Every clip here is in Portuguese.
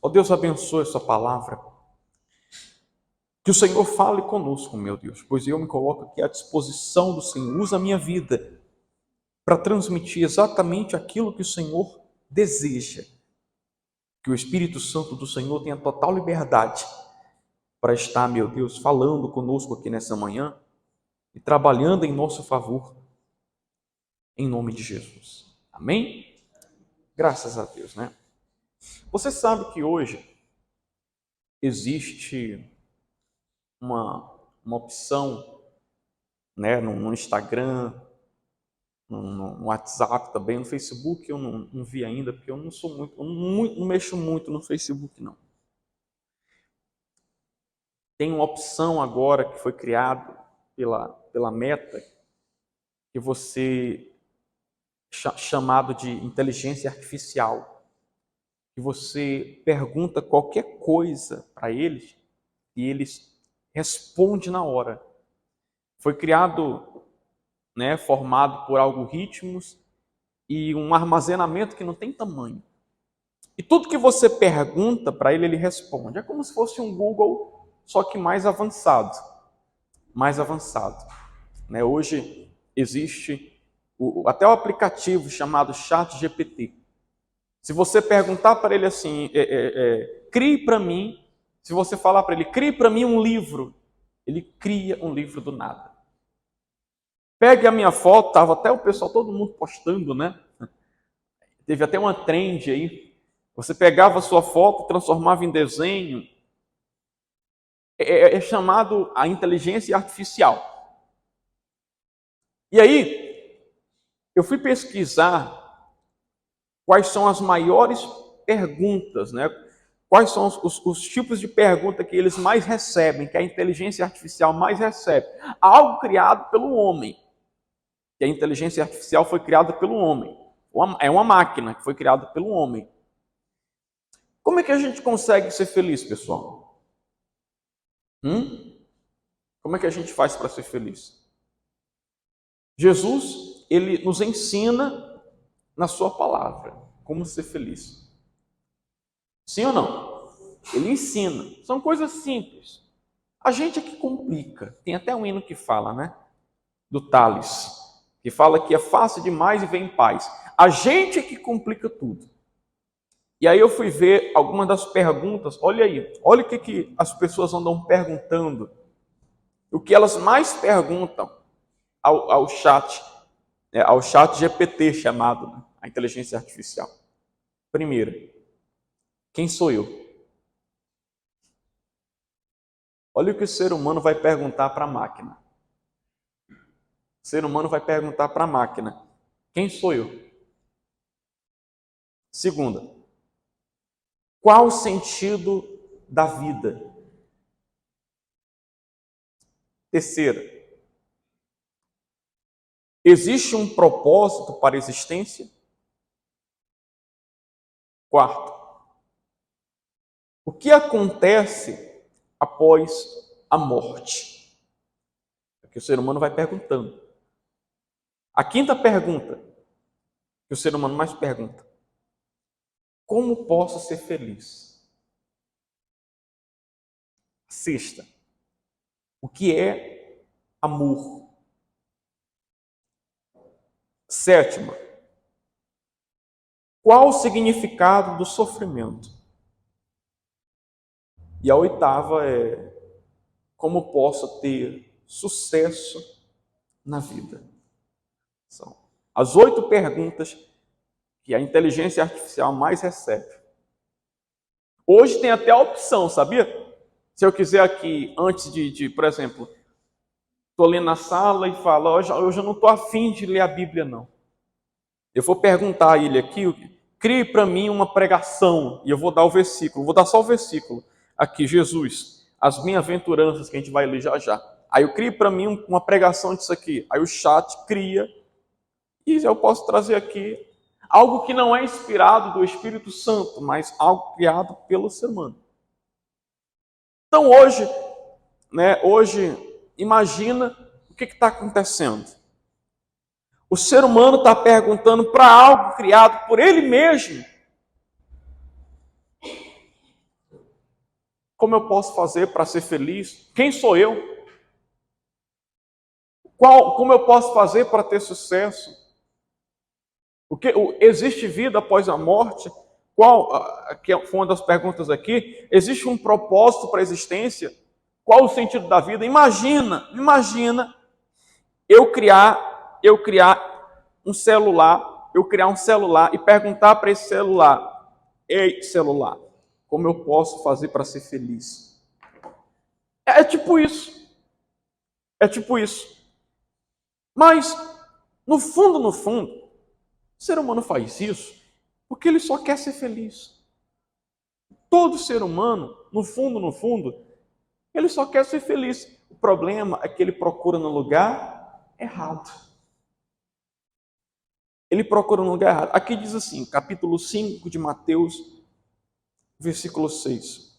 Ó Deus, abençoe essa palavra. Que o Senhor fale conosco, meu Deus, pois eu me coloco aqui à disposição do Senhor. Usa a minha vida para transmitir exatamente aquilo que o Senhor deseja. Que o Espírito Santo do Senhor tenha total liberdade para estar, meu Deus, falando conosco aqui nessa manhã e trabalhando em nosso favor, em nome de Jesus. Amém? Graças a Deus, né? Você sabe que hoje existe uma opção, né, no Instagram, no WhatsApp também, no Facebook eu não vi ainda, porque eu não mexo muito no Facebook, não. Tem uma opção agora que foi criada pela Meta, que você chamado de inteligência artificial, que você pergunta qualquer coisa para eles e eles respondem na hora. Foi criado, né, formado por algoritmos e um armazenamento que não tem tamanho. E tudo que você pergunta para ele, ele responde. É como se fosse um Google, só que mais avançado. Mais avançado. Né? Hoje existe até o aplicativo chamado ChatGPT. Se você perguntar para ele assim, crie para mim, se você falar para ele, crie para mim um livro, ele cria um livro do nada. Pegue a minha foto, estava até o pessoal, todo mundo postando, né? Teve até uma trend aí. Você pegava a sua foto, transformava em desenho. É chamado a inteligência artificial. E aí, eu fui pesquisar quais são as maiores perguntas, né? Quais são os tipos de pergunta que eles mais recebem, que a inteligência artificial mais recebe. Algo criado pelo homem. Que a inteligência artificial foi criada pelo homem. É uma máquina que foi criada pelo homem. Como é que a gente consegue ser feliz, pessoal? Como é que a gente faz para ser feliz? Jesus, ele nos ensina na sua palavra como ser feliz. Sim ou não? Ele ensina. São coisas simples. A gente é que complica. Tem até um hino que fala, né? Do Tales, que fala que é fácil demais e vem em paz. A gente é que complica tudo. E aí eu fui ver algumas das perguntas. Olha aí, olha o que as pessoas andam perguntando. O que elas mais perguntam ao chat GPT chamado, né? A inteligência artificial. Primeiro, quem sou eu? Olha o que o ser humano vai perguntar para a máquina. O ser humano vai perguntar para a máquina: quem sou eu? Segunda, qual o sentido da vida? Terceira, existe um propósito para a existência? Quarto, o que acontece após a morte? É o que o ser humano vai perguntando. A quinta pergunta que o ser humano mais pergunta: como posso ser feliz? Sexta, o que é amor? Sétima, qual o significado do sofrimento? E a oitava é: como posso ter sucesso na vida? São as 8 perguntas que a inteligência artificial mais recebe. Hoje tem até a opção, sabia? Se eu quiser aqui, antes por exemplo, estou lendo na sala e falo, hoje eu não estou afim de ler a Bíblia, não. Eu vou perguntar a ele aqui, crie para mim uma pregação, e eu vou dar o versículo, vou dar só o versículo. Aqui, Jesus, as bem-aventuranças que a gente vai ler já já. Aí eu crio para mim uma pregação disso aqui. Aí o chat cria, e eu posso trazer aqui algo que não é inspirado do Espírito Santo, mas algo criado pelo ser humano. Então hoje, imagina o que está acontecendo. O ser humano está perguntando para algo criado por ele mesmo Como eu posso fazer para ser feliz? Quem sou eu? Como eu posso fazer para ter sucesso? Existe vida após a morte? Que foi uma das perguntas aqui. Existe um propósito para a existência? Qual o sentido da vida? Imagina eu criar um celular, e perguntar para esse celular: ei, celular, como eu posso fazer para ser feliz? É tipo isso. É tipo isso. Mas, no fundo, o ser humano faz isso porque ele só quer ser feliz. Todo ser humano, no fundo, ele só quer ser feliz. O problema é que ele procura no lugar errado. Ele procura no lugar errado. Aqui diz assim, capítulo 5 de Mateus, versículo 6.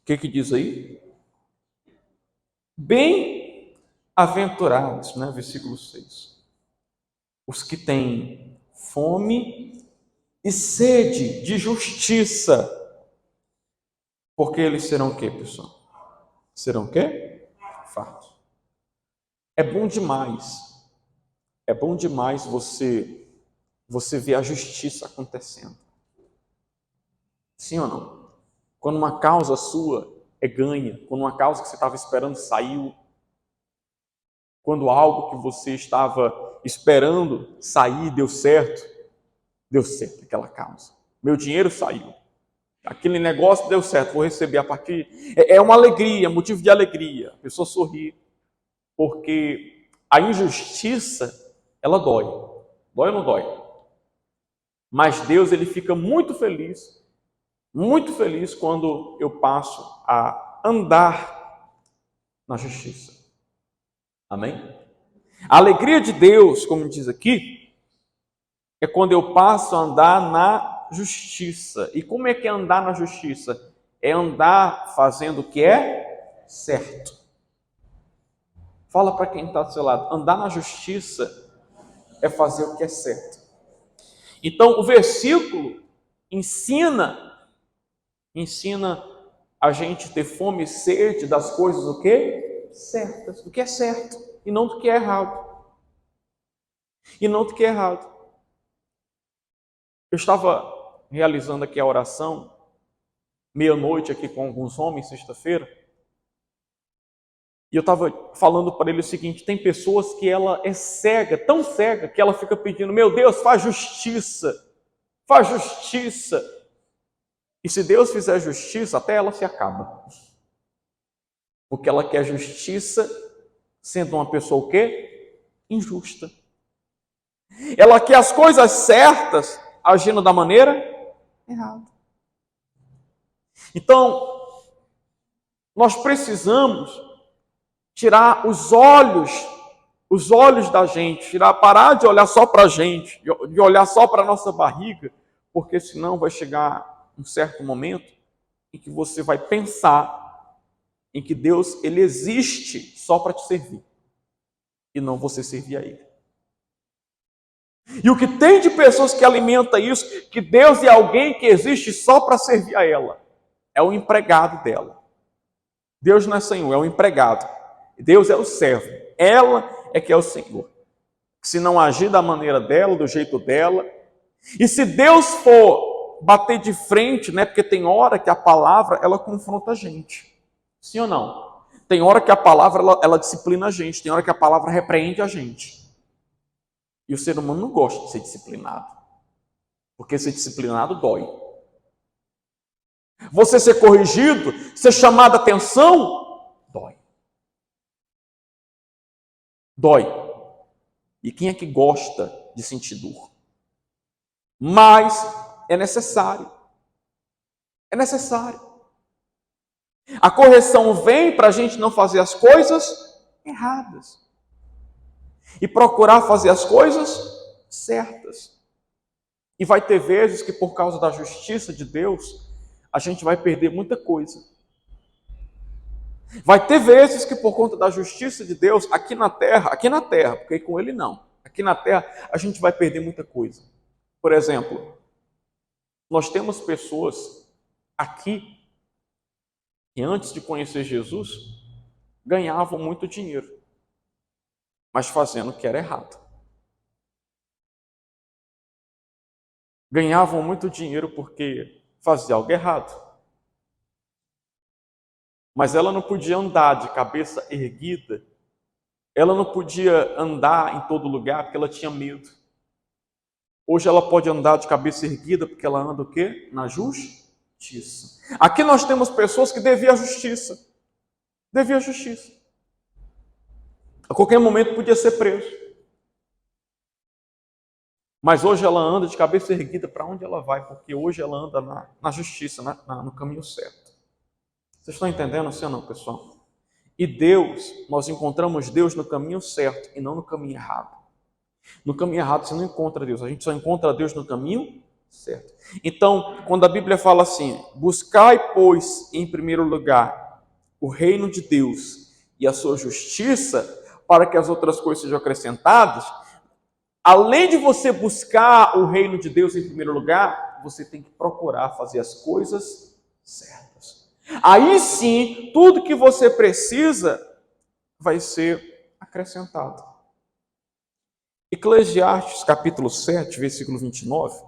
O que diz aí? Bem-aventurados, né? Versículo 6. Os que têm fome e sede de justiça, porque eles serão o quê, pessoal? Serão o quê? Fartos. É bom demais você ver a justiça acontecendo. Sim ou não? Quando uma causa sua é ganha, quando uma causa que você estava esperando saiu, quando algo que você estava esperando sair deu certo aquela causa. Meu dinheiro saiu. Aquele negócio deu certo, vou receber a partir. É uma alegria, motivo de alegria. A pessoa sorri, porque a injustiça, ela dói. Dói ou não dói? Mas Deus, ele fica muito feliz quando eu passo a andar na justiça. Amém? A alegria de Deus, como diz aqui, é quando eu passo a andar na justiça. E como é que é andar na justiça? É andar fazendo o que é certo. Fala para quem está do seu lado. Andar na justiça é fazer o que é certo. Então, o versículo ensina a gente ter fome e sede das coisas o quê? Certas, do que é certo e não do que é errado. Eu estava realizando aqui a oração, meia-noite aqui com alguns homens, sexta-feira, e eu estava falando para ele o seguinte: tem pessoas que ela é cega, tão cega, que ela fica pedindo, meu Deus, faz justiça. E se Deus fizer justiça, até ela se acaba. Porque ela quer justiça, sendo uma pessoa o quê? Injusta. Ela quer as coisas certas, agindo da maneira errada. Então, nós precisamos tirar os olhos da gente, parar de olhar só para a gente, de olhar só para a nossa barriga, porque senão vai chegar um certo momento em que você vai pensar em que Deus, ele existe só para te servir e não você servir a ele. E o que tem de pessoas que alimenta isso, que Deus é alguém que existe só para servir a ela, é o empregado dela. Deus não é Senhor, é o empregado. Deus é o servo. Ela é que é o Senhor. Se não agir da maneira dela, do jeito dela, e se Deus for bater de frente, né? Porque tem hora que a palavra ela confronta a gente. Sim ou não? Tem hora que a palavra ela disciplina a gente, tem hora que a palavra repreende a gente. E o ser humano não gosta de ser disciplinado, porque ser disciplinado dói. Você ser corrigido, ser chamado a atenção, dói. Dói. E quem é que gosta de sentir dor? Mas é necessário. É necessário. A correção vem para a gente não fazer as coisas erradas e procurar fazer as coisas certas. E vai ter vezes que por causa da justiça de Deus, a gente vai perder muita coisa. Vai ter vezes que por conta da justiça de Deus, aqui na terra, porque com ele não, aqui na terra a gente vai perder muita coisa. Por exemplo, nós temos pessoas aqui que antes de conhecer Jesus, ganhavam muito dinheiro, mas fazendo o que era errado. Ganhavam muito dinheiro porque fazia algo errado. Mas ela não podia andar de cabeça erguida, ela não podia andar em todo lugar porque ela tinha medo. Hoje ela pode andar de cabeça erguida porque ela anda o quê? Na justiça. Aqui nós temos pessoas que deviam a justiça. Devia a justiça. A qualquer momento podia ser preso. Mas hoje ela anda de cabeça erguida para onde ela vai, porque hoje ela anda na justiça, no caminho certo. Vocês estão entendendo assim ou não, pessoal? E Deus, nós encontramos Deus no caminho certo e não no caminho errado. No caminho errado você não encontra Deus, a gente só encontra Deus no caminho certo. Então, quando a Bíblia fala assim, buscai, pois, em primeiro lugar, o reino de Deus e a sua justiça, para que as outras coisas sejam acrescentadas, além de você buscar o reino de Deus em primeiro lugar, você tem que procurar fazer as coisas certas. Aí sim, tudo que você precisa vai ser acrescentado. Eclesiastes capítulo 7, versículo 29.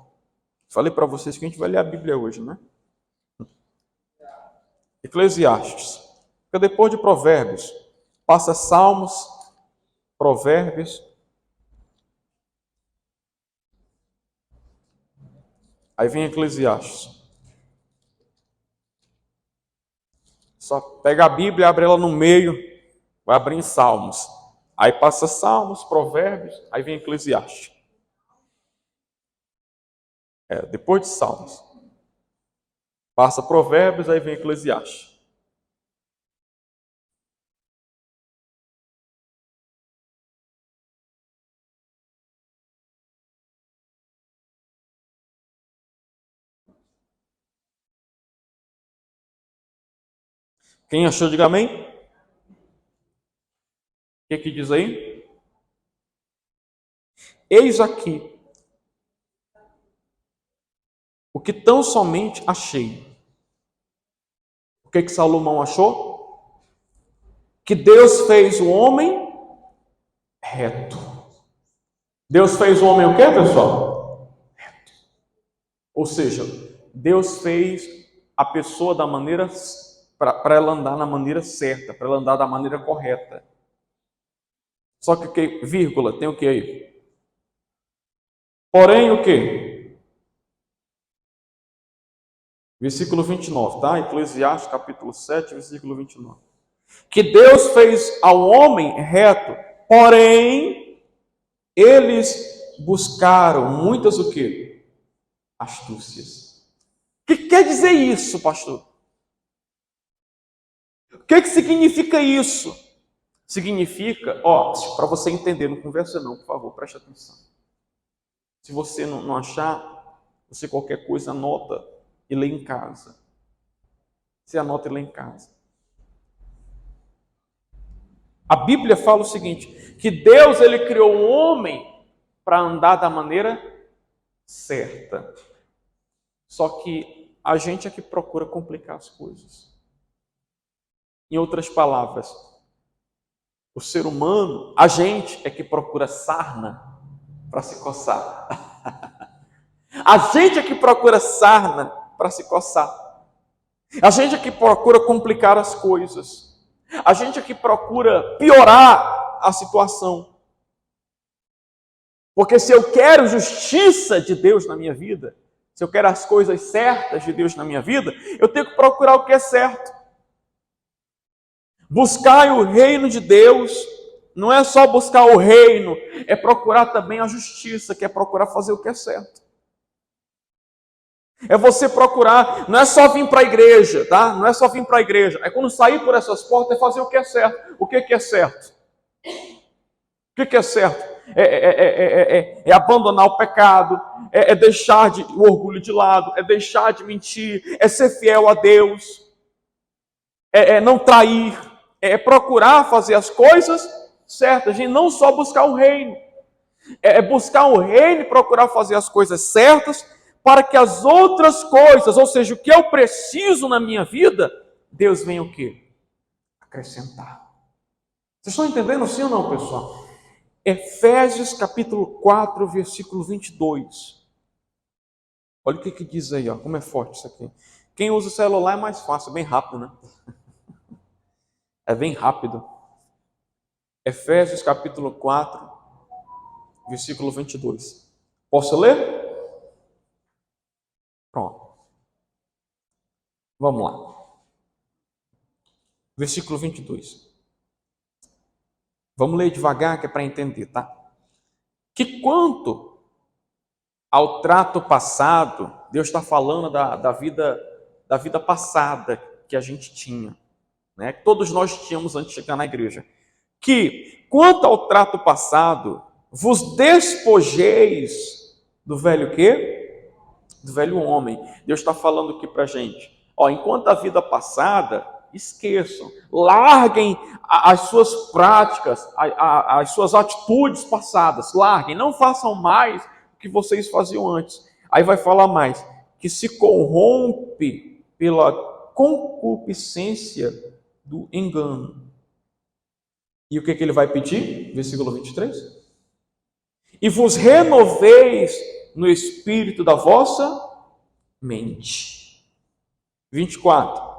Falei para vocês que a gente vai ler a Bíblia hoje, né? Eclesiastes. Porque depois de Provérbios, passa Salmos, Provérbios. Aí vem Eclesiastes. Só pega a Bíblia, abre ela no meio, vai abrir em Salmos. Aí passa Salmos, Provérbios, aí vem Eclesiastes. Depois de Salmos. Passa Provérbios, aí vem Eclesiastes. Quem achou, diga amém. O que diz aí? Eis aqui o que tão somente achei. O que Salomão achou? Que Deus fez o homem reto. Deus fez o homem o quê, pessoal? Reto. Ou seja, Deus fez a pessoa da maneira, para ela andar na maneira certa, para ela andar da maneira correta. Só que, vírgula, tem o que aí? Porém, o que? Versículo 29, tá? Eclesiastes capítulo 7, versículo 29. Que Deus fez ao homem reto, porém, eles buscaram muitas o quê? Astúcias. O que quer dizer isso, pastor? O que significa isso? Significa, para você entender, não conversa não, por favor, preste atenção. Se você não achar, você qualquer coisa anota e lê em casa. Você anota e lê em casa. A Bíblia fala o seguinte, que Deus ele criou o homem para andar da maneira certa. Só que a gente é que procura complicar as coisas. Em outras palavras, o ser humano, a gente é que procura sarna para se coçar. A gente é que procura sarna para se coçar. A gente é que procura complicar as coisas. A gente é que procura piorar a situação. Porque se eu quero justiça de Deus na minha vida, se eu quero as coisas certas de Deus na minha vida, eu tenho que procurar o que é certo. Buscar o reino de Deus não é só buscar o reino, é procurar também a justiça, que é procurar fazer o que é certo. É você procurar, não é só vir para a igreja, tá? Não é só vir para a igreja. É quando sair por essas portas, é fazer o que é certo. O que é certo? O que é certo? É abandonar o pecado, é deixar o orgulho de lado, é deixar de mentir, é ser fiel a Deus, é não trair, é procurar fazer as coisas certas e não só buscar o reino. É buscar o reino e procurar fazer as coisas certas para que as outras coisas, ou seja, o que eu preciso na minha vida, Deus vem o quê? Acrescentar. Vocês estão entendendo sim ou não, pessoal? Efésios capítulo 4, versículo 22. Olha o que diz aí, ó, como é forte isso aqui. Quem usa o celular é mais fácil, bem rápido, né? É bem rápido. Efésios capítulo 4, versículo 22. Posso ler? Pronto. Vamos lá. Versículo 22. Vamos ler devagar que é para entender, tá? Que quanto ao trato passado, Deus está falando da vida passada que a gente tinha, né? Que todos nós tínhamos antes de chegar na igreja. Que quanto ao trato passado, vos despojeis do velho quê? Do velho homem. Deus está falando aqui para a gente. Ó, enquanto a vida passada, esqueçam, larguem as suas práticas, as suas atitudes passadas, larguem, não façam mais o que vocês faziam antes. Aí vai falar mais, que se corrompe pela concupiscência do engano. E o que ele vai pedir? Versículo 23. E vos renoveis no espírito da vossa mente. 24.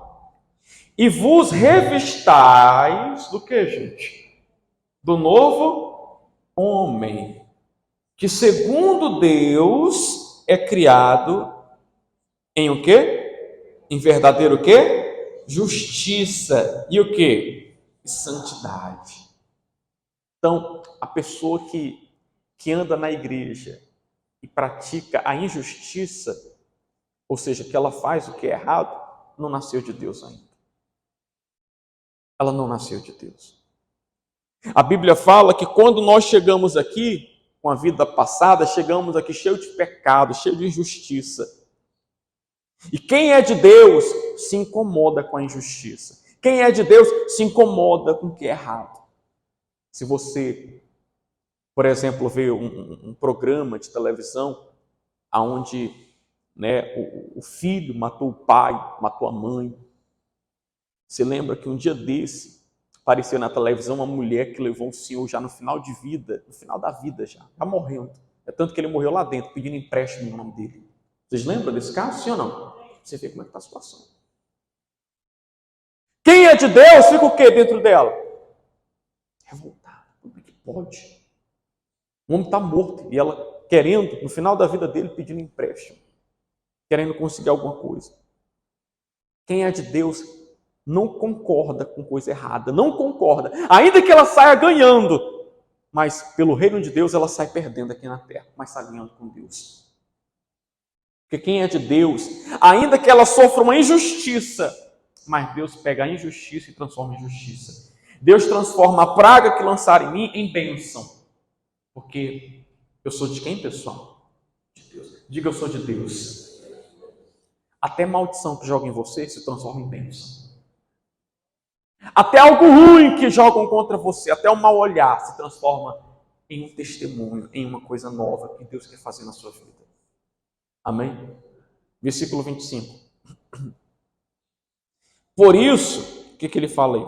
E vos revistais do que, gente? Do novo homem, que segundo Deus é criado em o quê? Em verdadeiro o quê? Justiça. E o quê? Santidade. Então, a pessoa que anda na igreja e pratica a injustiça, ou seja, que ela faz o que é errado, não nasceu de Deus ainda. Ela não nasceu de Deus. A Bíblia fala que quando nós chegamos aqui, com a vida passada, chegamos aqui cheio de pecado, cheio de injustiça. E quem é de Deus se incomoda com a injustiça. Quem é de Deus se incomoda com o que é errado. Se você, por exemplo, vê um programa de televisão onde, né, o filho matou o pai, matou a mãe. Você lembra que um dia desse apareceu na televisão uma mulher que levou um senhor já no final de vida, no final da vida já morrendo. É tanto que ele morreu lá dentro, pedindo empréstimo no nome dele. Vocês lembram desse caso, sim ou não? Você vê como é que está a situação. Quem é de Deus fica o quê dentro dela? Revoltado. Como é que pode? O homem está morto e ela querendo, no final da vida dele, pedindo empréstimo. Querendo conseguir alguma coisa. Quem é de Deus não concorda com coisa errada, não concorda, ainda que ela saia ganhando, mas pelo reino de Deus ela sai perdendo aqui na terra, mas sai ganhando com Deus. Porque quem é de Deus, ainda que ela sofra uma injustiça, mas Deus pega a injustiça e transforma em justiça. Deus transforma a praga que lançaram em mim em bênção. Porque eu sou de quem, pessoal? De Deus. Diga, eu sou de Deus. Até maldição que joga em você se transforma em bênção. Até algo ruim que jogam contra você, até o mal olhar se transforma em um testemunho, em uma coisa nova que Deus quer fazer na sua vida. Amém? Versículo 25. Por isso, o que ele fala aí?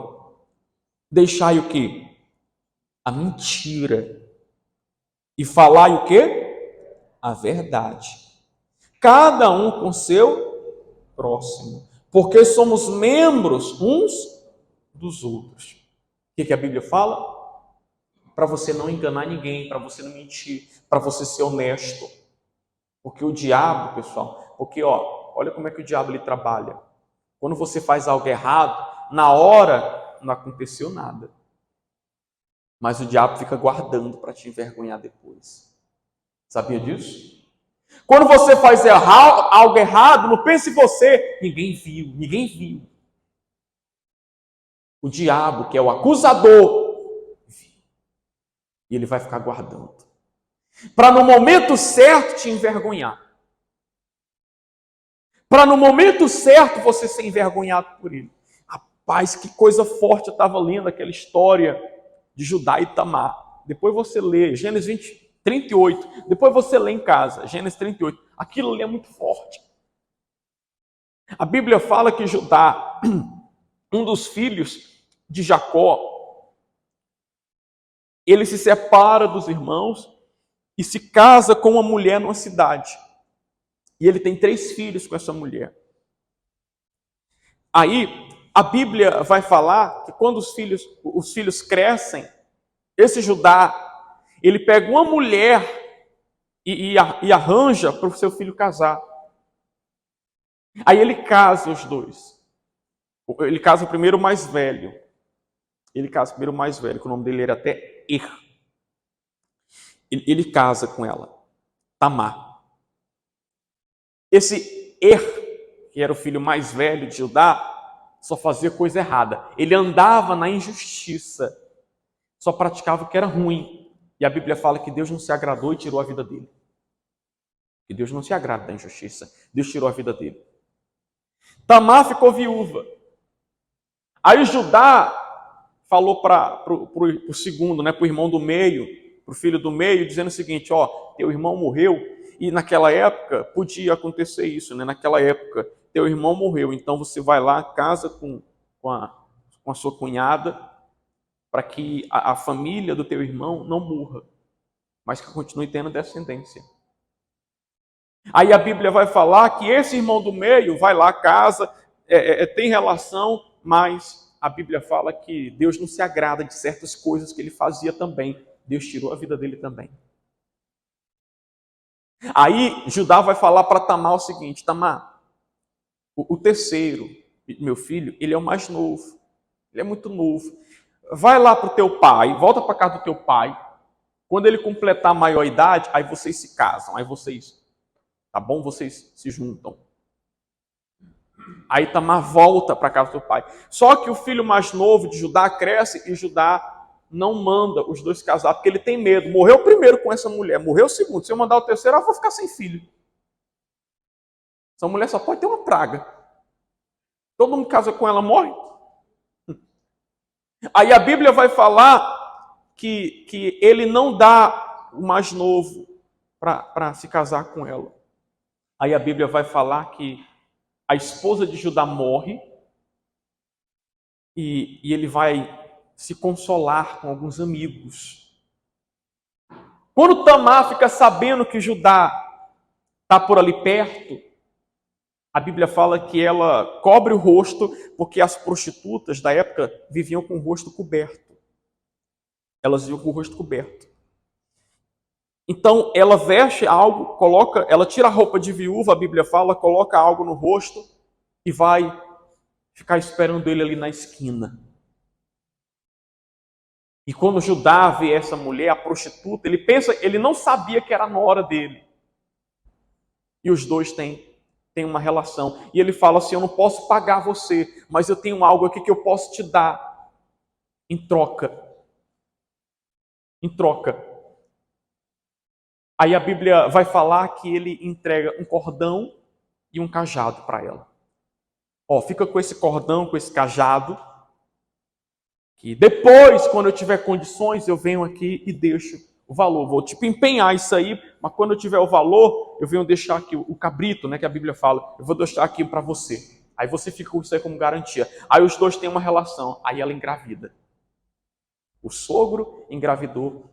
Deixai o quê? A mentira. E falai o quê? A verdade. Cada um com seu próximo. Porque somos membros uns dos outros. O que a Bíblia fala? Para você não enganar ninguém, para você não mentir, para você ser honesto. Porque o diabo, pessoal, olha como é que o diabo ele trabalha. Quando você faz algo errado, na hora não aconteceu nada. Mas o diabo fica guardando para te envergonhar depois. Sabia disso? Quando você faz algo errado, não pense em você, ninguém viu. O diabo, que é o acusador, viu. E ele vai ficar guardando. Para no momento certo te envergonhar. Para no momento certo você ser envergonhado por ele. Rapaz, que coisa forte, eu estava lendo aquela história de Judá e Tamar. Depois você lê, Gênesis 38. Depois você lê em casa, Gênesis 38. Aquilo ali é muito forte. A Bíblia fala que Judá, um dos filhos de Jacó, ele se separa dos irmãos e se casa com uma mulher numa cidade. E ele tem 3 filhos com essa mulher. Aí, a Bíblia vai falar que quando os filhos crescem, esse Judá, ele pega uma mulher e arranja para o seu filho casar. Aí ele casa os dois. Ele casa o primeiro mais velho. Ele casa o primeiro mais velho, que o nome dele era até Er. Ele casa com ela, Tamar. Esse Er, que era o filho mais velho de Judá, só fazia coisa errada. Ele andava na injustiça, só praticava o que era ruim. E a Bíblia fala que Deus não se agradou e tirou a vida dele. Que Deus não se agrada da injustiça. Deus tirou a vida dele. Tamar ficou viúva. Aí Judá falou para o segundo, para o irmão do meio, para o filho do meio, dizendo o seguinte: ó, teu irmão morreu. E naquela época podia acontecer isso, naquela época teu irmão morreu, então você vai lá, casa com a sua cunhada, para que a família do teu irmão não morra, mas que continue tendo descendência. Aí a Bíblia vai falar que esse irmão do meio vai lá, casa, tem relação, mas a Bíblia fala que Deus não se agrada de certas coisas que ele fazia também. Deus tirou a vida dele também. Aí Judá vai falar para Tamar o seguinte: Tamar, o terceiro, meu filho, ele é o mais novo. Ele é muito novo. Vai lá para o teu pai, volta para casa do teu pai. Quando ele completar a maior idade, aí vocês se casam. Aí vocês, tá bom? Vocês se juntam. Aí Tamar volta para casa do pai. Só que o filho mais novo de Judá cresce e Judá não manda os dois casar, porque ele tem medo. Morreu o primeiro com essa mulher, morreu o segundo. Se eu mandar o terceiro, eu vou ficar sem filho. Essa mulher só pode ter uma praga. Todo mundo casa com ela, morre. Aí a Bíblia vai falar que ele não dá o mais novo para se casar com ela. Aí a Bíblia vai falar que a esposa de Judá morre e ele vai se consolar com alguns amigos. Quando Tamar fica sabendo que Judá está por ali perto, a Bíblia fala que ela cobre o rosto, porque as prostitutas da época viviam com o rosto coberto. Elas viviam com o rosto coberto. Então ela veste algo, ela tira a roupa de viúva, a Bíblia fala, coloca algo no rosto e vai ficar esperando ele ali na esquina. E quando Judá vê essa mulher, a prostituta, ele não sabia que era a nora dele. E os dois têm uma relação. E ele fala assim: eu não posso pagar você, mas eu tenho algo aqui que eu posso te dar em troca. Em troca. Aí a Bíblia vai falar que ele entrega um cordão e um cajado para ela. Ó, fica com esse cordão, com esse cajado, que depois, quando eu tiver condições, eu venho aqui e deixo o valor. Vou empenhar isso aí, mas quando eu tiver o valor, eu venho deixar aqui o cabrito, que a Bíblia fala, eu vou deixar aqui para você. Aí você fica com isso aí como garantia. Aí os dois têm uma relação, aí ela engravida. O sogro engravidou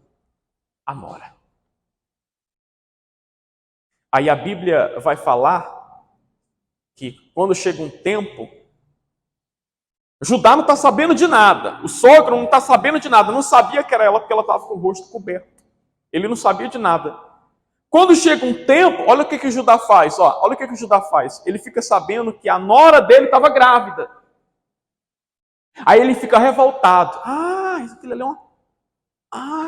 a nora. Aí a Bíblia vai falar que quando chega um tempo, Judá não está sabendo de nada. O sogro não está sabendo de nada. Não sabia que era ela porque ela estava com o rosto coberto. Ele não sabia de nada. Quando chega um tempo, olha o que Judá faz. Olha o que Judá faz. Ele fica sabendo que a nora dele estava grávida. Aí ele fica revoltado. Aquilo ali é uma...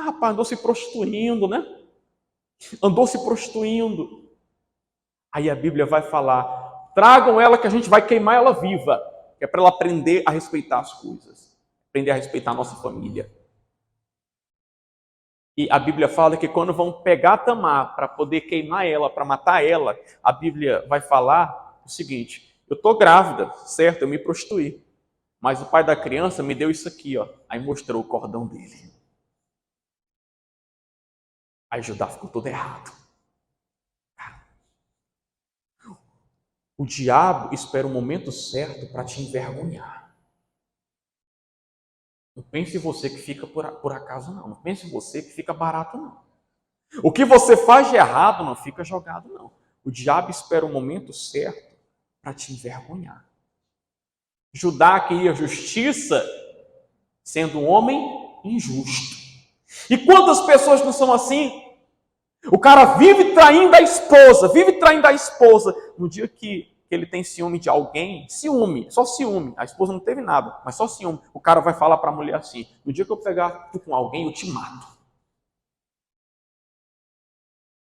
rapaz, andou se prostituindo, né? Andou se prostituindo. Aí a Bíblia vai falar: tragam ela que a gente vai queimar ela viva. Que é para ela aprender a respeitar as coisas. Aprender a respeitar a nossa família. E a Bíblia fala que quando vão pegar Tamar para poder queimar ela, para matar ela, a Bíblia vai falar o seguinte: eu estou grávida, certo? Eu me prostituí. Mas o pai da criança me deu isso aqui, ó. Aí mostrou o cordão dele. Aí Judá ficou todo errado. O diabo espera o momento certo para te envergonhar. Não pense em você que fica por acaso, não. Não pense em você que fica barato, não. O que você faz de errado não fica jogado, não. O diabo espera o momento certo para te envergonhar. Judá queria justiça sendo um homem injusto. E quantas pessoas não são assim? O cara vive traindo a esposa, vive traindo a esposa. No dia que ele tem ciúme de alguém, ciúme, só ciúme, a esposa não teve nada, mas só ciúme, o cara vai falar para a mulher assim: no dia que eu pegar tu com alguém, eu te mato.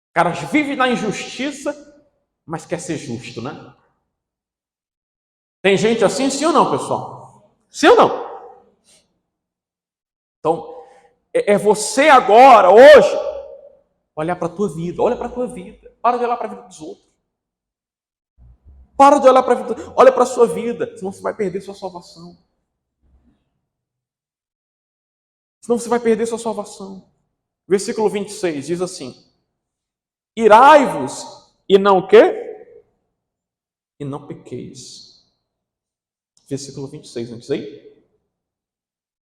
O cara vive na injustiça, mas quer ser justo, né? Tem gente assim, sim ou não, pessoal? Sim ou não? Então, é você agora, hoje, olhar para a tua vida, olha para a tua vida, para de olhar para a vida dos outros. Para de olhar para a vida, olha para a sua vida, senão você vai perder sua salvação. Senão você vai perder sua salvação. Versículo 26 diz assim: irai-vos e não o quê? E não pequeis. Versículo 26, não diz aí?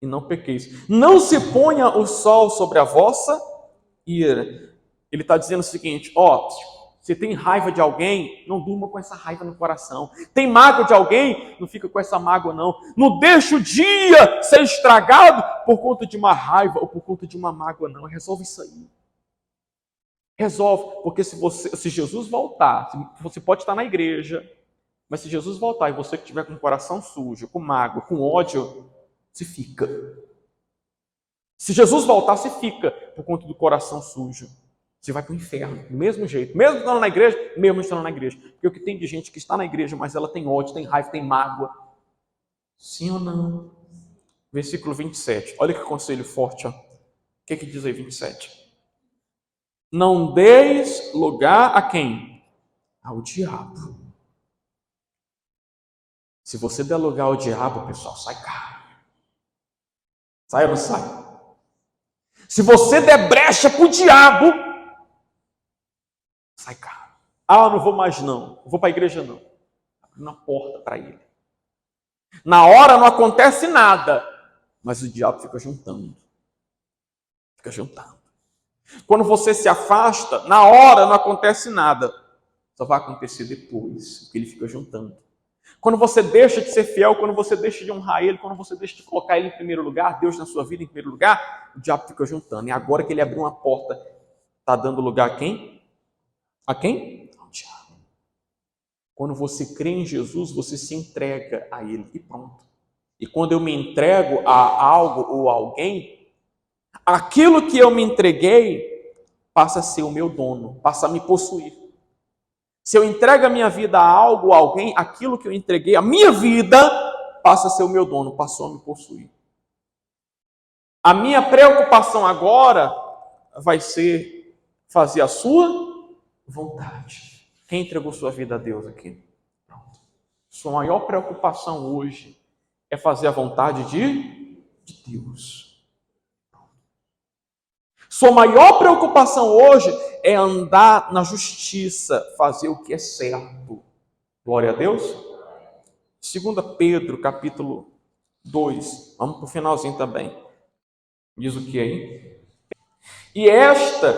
E não pequeis. Não se ponha o sol sobre a vossa ira. Ele está dizendo o seguinte: ó, você tem raiva de alguém, não durma com essa raiva no coração. Tem mágoa de alguém, não fica com essa mágoa, não. Não deixa o dia ser estragado por conta de uma raiva ou por conta de uma mágoa, não. Resolve isso aí. Resolve, porque se Jesus voltar, você pode estar na igreja, mas se Jesus voltar e você que estiver com o coração sujo, com mágoa, com ódio, se fica. Se Jesus voltar, você fica por conta do coração sujo. Você vai para o inferno, do mesmo jeito. Mesmo estando na igreja, mesmo estando na igreja. Porque o que tem de gente que está na igreja, mas ela tem ódio, tem raiva, tem mágoa. Sim ou não? Versículo 27. Olha que conselho forte, ó. O que diz aí 27? Não deis lugar a quem? Ao diabo. Se você der lugar ao diabo, pessoal, sai caro. Sai ou não sai? Se você der brecha para o diabo, sai caro. Ah, não vou mais não. Não vou para a igreja não. Abrindo a porta para ele. Na hora não acontece nada, mas o diabo fica juntando. Fica juntando. Quando você se afasta, na hora não acontece nada. Só vai acontecer depois, porque ele fica juntando. Quando você deixa de ser fiel, quando você deixa de honrar ele, quando você deixa de colocar ele em primeiro lugar, Deus na sua vida em primeiro lugar, o diabo fica juntando. E agora que ele abriu uma porta, está dando lugar a quem? A quem? Ao diabo. Quando você crê em Jesus, você se entrega a ele e pronto. E quando eu me entrego a algo ou a alguém, aquilo que eu me entreguei passa a ser o meu dono, passa a me possuir. Se eu entrego a minha vida a algo ou a alguém, aquilo que eu entreguei, a minha vida, passa a ser o meu dono, passou a me possuir. A minha preocupação agora vai ser fazer a sua vontade. Quem entregou sua vida a Deus aqui? Pronto. Sua maior preocupação hoje é fazer a vontade de Deus. Sua maior preocupação hoje é andar na justiça, fazer o que é certo. Glória a Deus. 2 Pedro, capítulo 2. Vamos para o finalzinho também. Diz o que aí? E esta...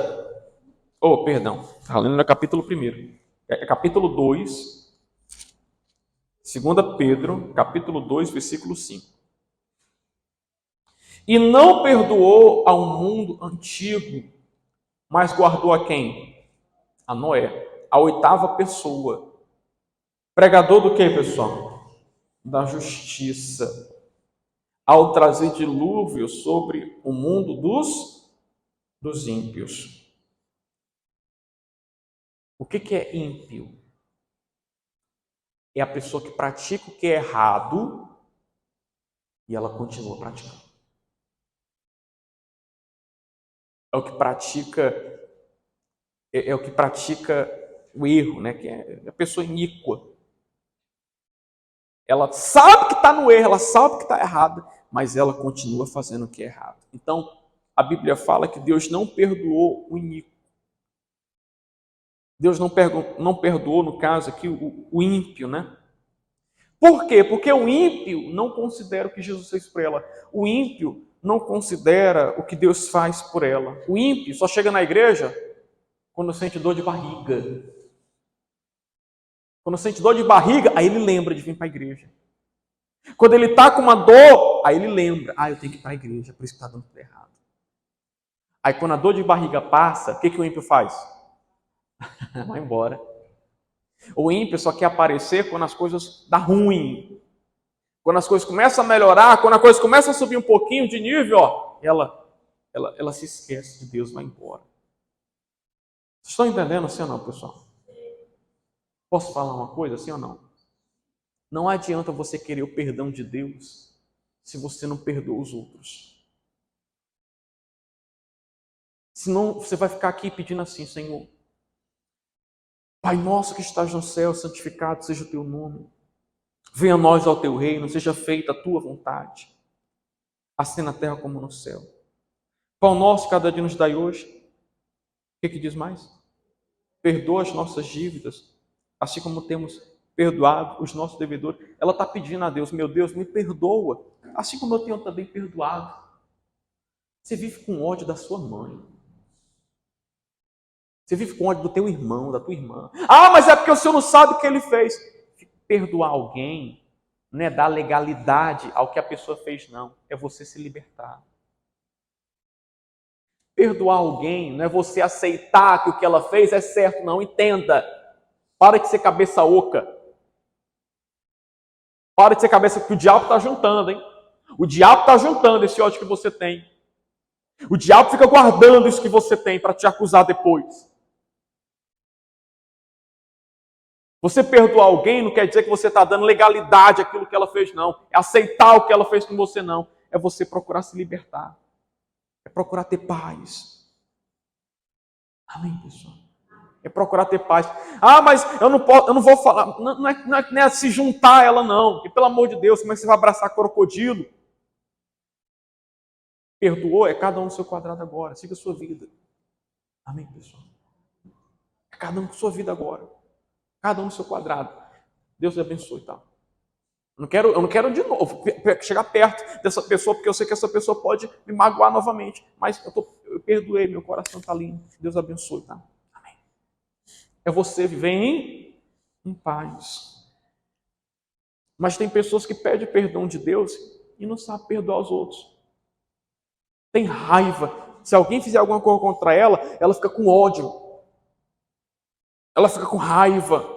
perdão. Está lendo no capítulo 1. É capítulo 2. 2 Pedro, capítulo 2, versículo 5. E não perdoou ao mundo antigo, mas guardou a quem? A Noé, a oitava pessoa. Pregador do que, pessoal? Da justiça. Ao trazer dilúvio sobre o mundo dos ímpios. O que é ímpio? É a pessoa que pratica o que é errado e ela continua praticando. É o que pratica o erro, né? Que é a pessoa iníqua. Ela sabe que está no erro, ela sabe que está errado, mas ela continua fazendo o que é errado. Então, a Bíblia fala que Deus não perdoou o iníquo. Deus não perdoou, no caso aqui, o ímpio, né? Por quê? Porque o ímpio não considera o que Jesus fez por ela. O ímpio não considera o que Deus faz por ela. O ímpio só chega na igreja quando sente dor de barriga. Quando sente dor de barriga, aí ele lembra de vir para a igreja. Quando ele está com uma dor, aí ele lembra. Eu tenho que ir para a igreja, por isso que está dando tudo errado. Aí quando a dor de barriga passa, o que o ímpio faz? Vai embora. O ímpio só quer aparecer quando as coisas dão ruim. Quando as coisas começam a melhorar, quando a coisa começa a subir um pouquinho de nível, ela se esquece de Deus, vai embora. Vocês estão entendendo assim ou não, pessoal? Posso falar uma coisa, sim ou não? Não adianta você querer o perdão de Deus se você não perdoa os outros. Senão você vai ficar aqui pedindo assim, Senhor, Pai nosso que estás no céu, santificado seja o teu nome. Venha a nós ao teu reino, seja feita a tua vontade, assim na terra como no céu. Pão nosso cada dia nos dai hoje. O que diz mais? Perdoa as nossas dívidas, assim como temos perdoado os nossos devedores. Ela está pedindo a Deus, meu Deus, me perdoa, assim como eu tenho também perdoado. Você vive com ódio da sua mãe. Você vive com ódio do teu irmão, da tua irmã. Mas é porque o senhor não sabe o que ele fez. Perdoar alguém não é dar legalidade ao que a pessoa fez, não. É você se libertar. Perdoar alguém não é você aceitar que o que ela fez é certo, não. Entenda. Para de ser cabeça oca. Para de ser cabeça, que o diabo está juntando, hein? O diabo está juntando esse ódio que você tem. O diabo fica guardando isso que você tem para te acusar depois. Você perdoar alguém não quer dizer que você está dando legalidade àquilo que ela fez, não. É aceitar o que ela fez com você, não. É você procurar se libertar. É procurar ter paz. Amém, pessoal? É procurar ter paz. Mas eu não vou falar. Não é se juntar a ela, não. E pelo amor de Deus, como é que você vai abraçar crocodilo? Perdoou? É cada um no seu quadrado agora. Siga a sua vida. Amém, pessoal? É cada um com a sua vida agora. Cada um no seu quadrado. Deus te abençoe, tá? Eu não quero de novo chegar perto dessa pessoa, porque eu sei que essa pessoa pode me magoar novamente. Mas eu perdoei, meu coração está limpo. Deus abençoe, tá? Amém. É você viver em paz. Mas tem pessoas que pedem perdão de Deus e não sabem perdoar os outros. Tem raiva. Se alguém fizer alguma coisa contra ela, ela fica com ódio. Ela fica com raiva.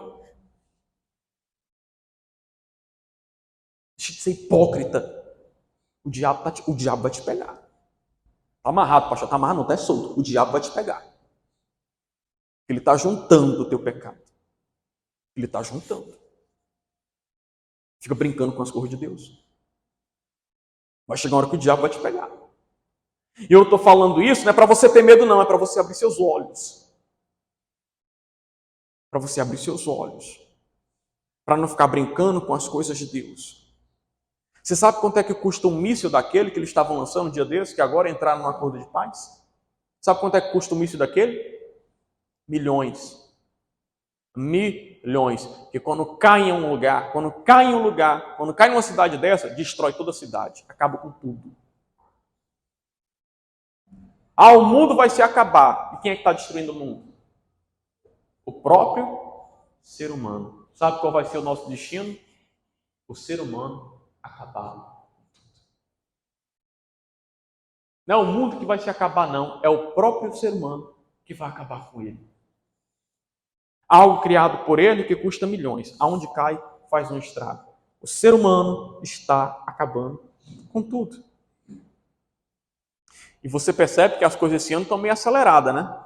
Deixa de ser hipócrita. O diabo vai te pegar. Está amarrado, pastor. Está amarrado, não está solto. O diabo vai te pegar. Ele está juntando o teu pecado. Ele está juntando. Fica brincando com as coisas de Deus. Vai chegar uma hora que o diabo vai te pegar. E eu estou falando isso não é para você ter medo, não. É para você abrir seus olhos. Para você abrir seus olhos. Para não ficar brincando com as coisas de Deus. Você sabe quanto é que custa um míssil daquele que eles estavam lançando um dia desses, que agora entraram num acordo de paz? Sabe quanto é que custa um míssil daquele? Milhões. Milhões. Que quando cai em um lugar, quando cai em uma cidade dessa, destrói toda a cidade. Acaba com tudo. O mundo vai se acabar. E quem é que está destruindo o mundo? O próprio ser humano. Sabe qual vai ser o nosso destino? O ser humano acabar. Não é o mundo que vai se acabar, não. É o próprio ser humano que vai acabar com ele. Algo criado por ele que custa milhões. Aonde cai, faz um estrago. O ser humano está acabando com tudo. E você percebe que as coisas esse ano estão meio aceleradas, né?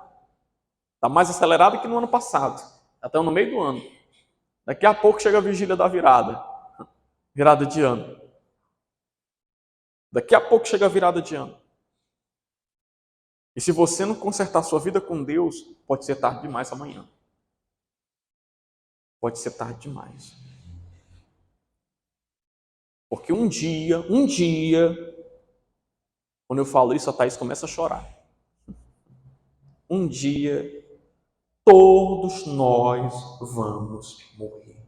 Está mais acelerada que no ano passado. Já estão no meio do ano. Daqui a pouco chega a vigília da virada. Virada de ano. Daqui a pouco chega a virada de ano. E se você não consertar sua vida com Deus, pode ser tarde demais amanhã. Pode ser tarde demais. Porque um dia, quando eu falo isso, a Thaís começa a chorar. Um dia, todos nós vamos morrer.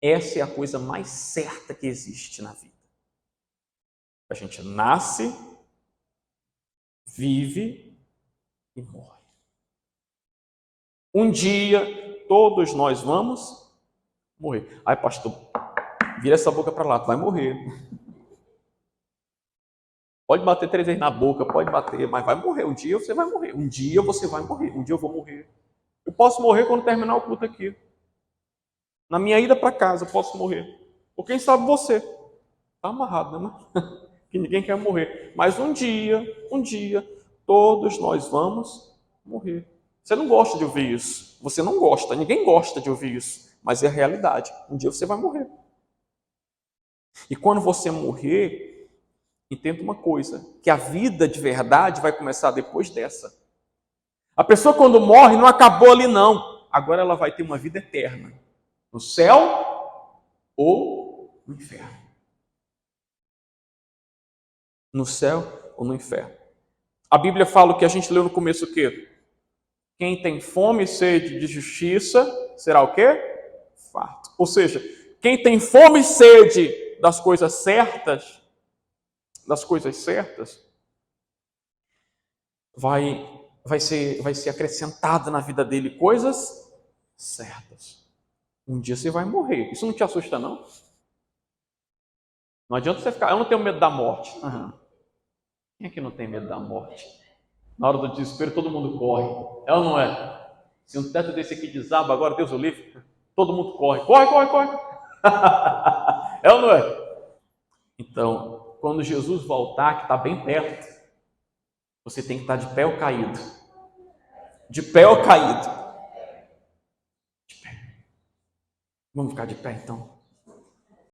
Essa é a coisa mais certa que existe na vida. A gente nasce, vive e morre. Um dia, todos nós vamos morrer. Ai, pastor, vira essa boca para lá, tu vai morrer. Pode bater 3 vezes na boca, pode bater, mas vai morrer. Um dia você vai morrer. Um dia você vai morrer. Um dia eu vou morrer. Eu posso morrer quando terminar o culto aqui. Na minha ida para casa, eu posso morrer. Ou quem sabe você. Está amarrado, né? Que ninguém quer morrer. Mas um dia, todos nós vamos morrer. Você não gosta de ouvir isso. Você não gosta. Ninguém gosta de ouvir isso. Mas é a realidade. Um dia você vai morrer. E quando você morrer, entenda uma coisa, que a vida de verdade vai começar depois dessa. A pessoa quando morre não acabou ali não. Agora ela vai ter uma vida eterna. No céu ou no inferno. No céu ou no inferno. A Bíblia fala o que a gente leu no começo o quê? Quem tem fome e sede de justiça será o quê? Farto. Ou seja, quem tem fome e sede das coisas certas, vai ser acrescentada na vida dele coisas certas. Um dia você vai morrer. Isso não te assusta, não? Não adianta você ficar, eu não tenho medo da morte. Uhum. Quem é que não tem medo da morte? Na hora do desespero, todo mundo corre. É ou não é? Se um teto desse aqui desaba, agora Deus o livre, todo mundo corre. Corre, corre, corre. É ou não é? Então, quando Jesus voltar, que está bem perto, você tem que estar de pé ou caído? De pé ou caído? De pé. Vamos ficar de pé, então?